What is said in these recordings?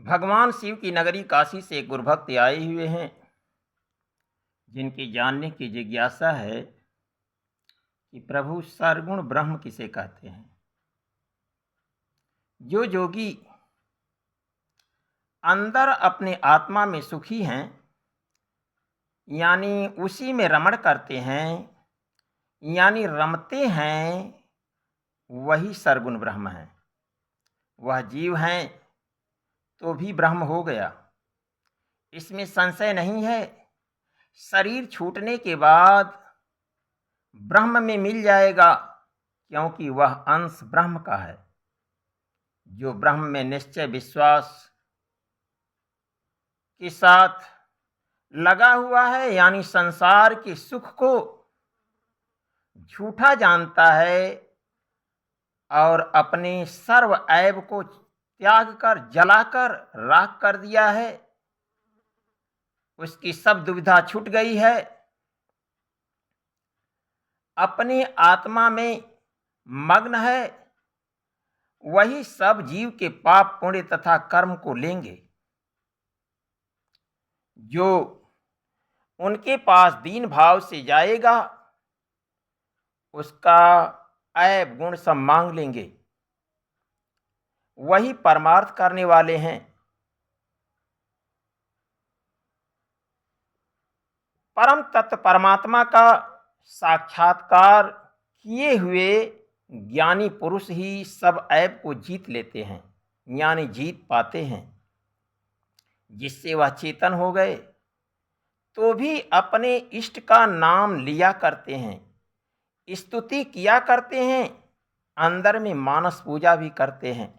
भगवान शिव की नगरी काशी से एक गुरुभक्त आए हुए हैं, जिनकी जानने की जिज्ञासा है कि प्रभु सरगुण ब्रह्म किसे कहते हैं। जो योगी अंदर अपने आत्मा में सुखी हैं, यानी उसी में रमण करते हैं, यानी रमते हैं, वही सरगुण ब्रह्म है। वह जीव हैं तो भी ब्रह्म हो गया, इसमें संशय नहीं है। शरीर छूटने के बाद ब्रह्म में मिल जाएगा, क्योंकि वह अंश ब्रह्म का है। जो ब्रह्म में निश्चय विश्वास के साथ लगा हुआ है, यानी संसार के सुख को झूठा जानता है और अपने सर्व ऐब को त्याग कर जलाकर राख कर दिया है, उसकी सब दुविधा छूट गई है। अपनी आत्मा में मग्न है, वही सब जीव के पाप पुण्य तथा कर्म को लेंगे। जो उनके पास दीन भाव से जाएगा, उसका ऐब गुण सब मांग लेंगे। वही परमार्थ करने वाले हैं। परम तत्व परमात्मा का साक्षात्कार किए हुए ज्ञानी पुरुष ही सब ऐब को जीत लेते हैं, यानी जीत पाते हैं। जिससे वह चेतन हो गए तो भी अपने इष्ट का नाम लिया करते हैं, स्तुति किया करते हैं, अंदर में मानस पूजा भी करते हैं।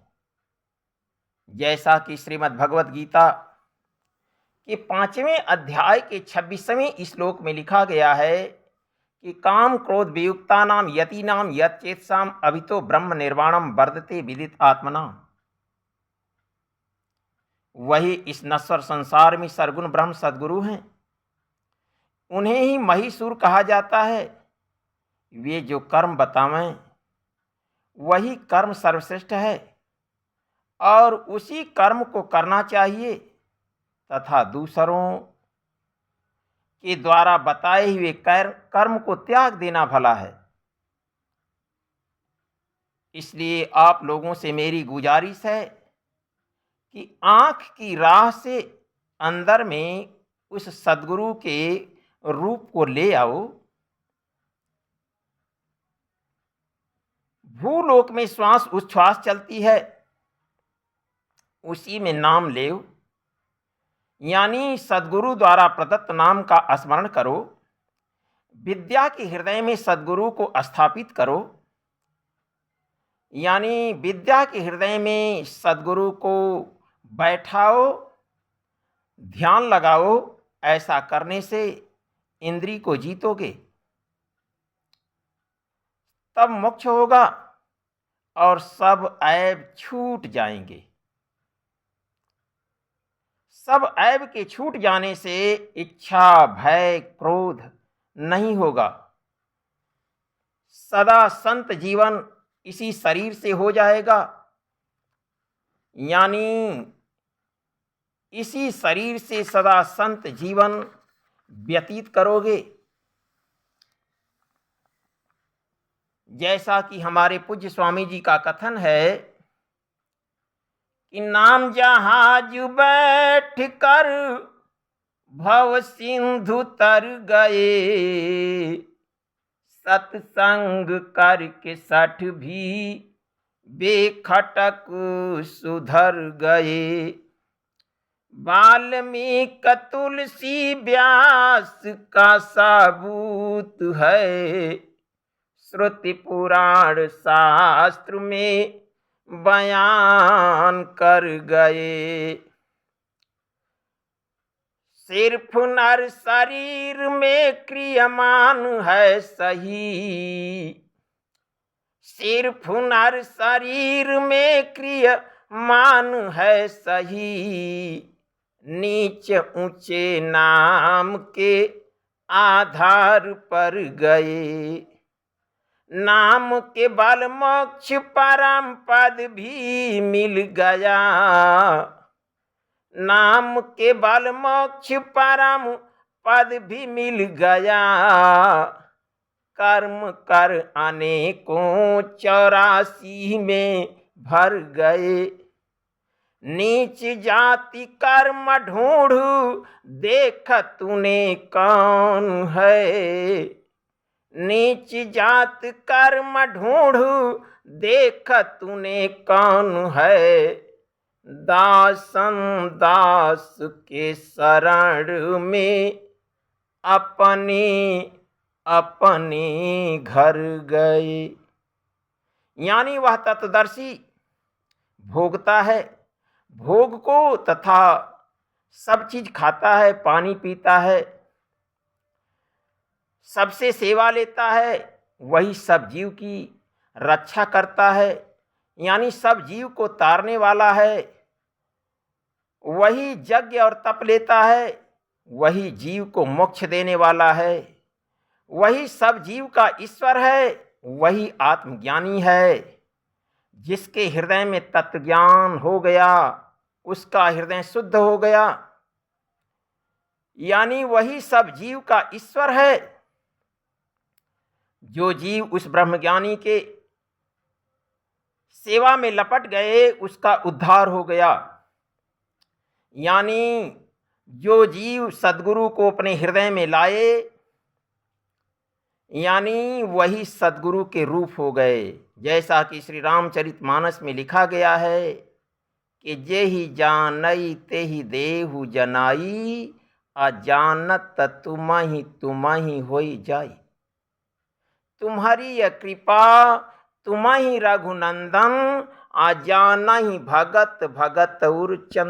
जैसा कि श्रीमद् भगवद गीता के 5वें अध्याय के 26वें श्लोक में लिखा गया है कि काम क्रोध वियुक्ता नाम यति नाम यच्चेतसाम अभितो ब्रह्म निर्वाणम वर्धते विदित आत्मना। वही इस नश्वर संसार में सरगुण ब्रह्म सद्गुरु हैं। उन्हें ही महीसुर कहा जाता है। वे जो कर्म बतावें वही कर्म सर्वश्रेष्ठ है और उसी कर्म को करना चाहिए तथा दूसरों के द्वारा बताए हुए कर्म को त्याग देना भला है। इसलिए आप लोगों से मेरी गुजारिश है कि आँख की राह से अंदर में उस सद्गुरु के रूप को ले आओ। भूलोक में श्वास उच्छ्वास चलती है, उसी में नाम ले, यानी सद्गुरु द्वारा प्रदत्त नाम का स्मरण करो। विद्या के हृदय में सद्गुरु को स्थापित करो, यानी विद्या के हृदय में सद्गुरु को बैठाओ, ध्यान लगाओ। ऐसा करने से इंद्री को जीतोगे, तब मोक्ष होगा और सब ऐब छूट जाएंगे। सब ऐब के छूट जाने से इच्छा भय क्रोध नहीं होगा। सदा संत जीवन इसी शरीर से हो जाएगा, यानी इसी शरीर से सदा संत जीवन व्यतीत करोगे। जैसा कि हमारे पूज्य स्वामी जी का कथन है कि नाम जहाज बैठ कर भव सिंधु तर गए, सत्संग करके 60 भी बेखटक सुधर गए। वाल्मीकि तुलसी व्यास का साबूत है, श्रुति पुराण शास्त्र में बयान कर गए। सिर्फ नर शरीर में क्रियमान है सही, सिर्फ नर शरीर में क्रियमान है सही। नीच ऊंचे नाम के आधार पर गए, नाम के बल मोक्ष परम पद भी मिल गया। नाम के बल मोक्ष परम पद भी मिल गया। कर्म कर अनेकों 84 में भर गए। नीच जाति कर्म ढूंढ देख तूने कौन है। नीच जात कर्म ढूंढ देख तूने कौन है। दासन दास के शरण में अपने अपने घर गए। यानी वह तत्वदर्शी भोगता है भोग को तथा सब चीज खाता है, पानी पीता है, सबसे सेवा लेता है, वही सब जीव की रक्षा करता है, यानी सब जीव को तारने वाला है। वही यज्ञ और तप लेता है, वही जीव को मोक्ष देने वाला है। वही सब जीव का ईश्वर है, वही आत्मज्ञानी है। जिसके हृदय में तत्व ज्ञान हो गया उसका हृदय शुद्ध हो गया, यानी वही सब जीव का ईश्वर है। जो जीव उस ब्रह्मज्ञानी के सेवा में लपट गए उसका उद्धार हो गया। यानी जो जीव सद्गुरु को अपने हृदय में लाए, यानी वही सद्गुरु के रूप हो गए। जैसा कि श्री रामचरितमानस में लिखा गया है कि जे ही जानई ते ही देहु जनाई, अजानत तुम ही होई जाई। तुम्हारी यह कृपा तुम ही रघुनंदन, अजान ही भगत भगत उर चंदन।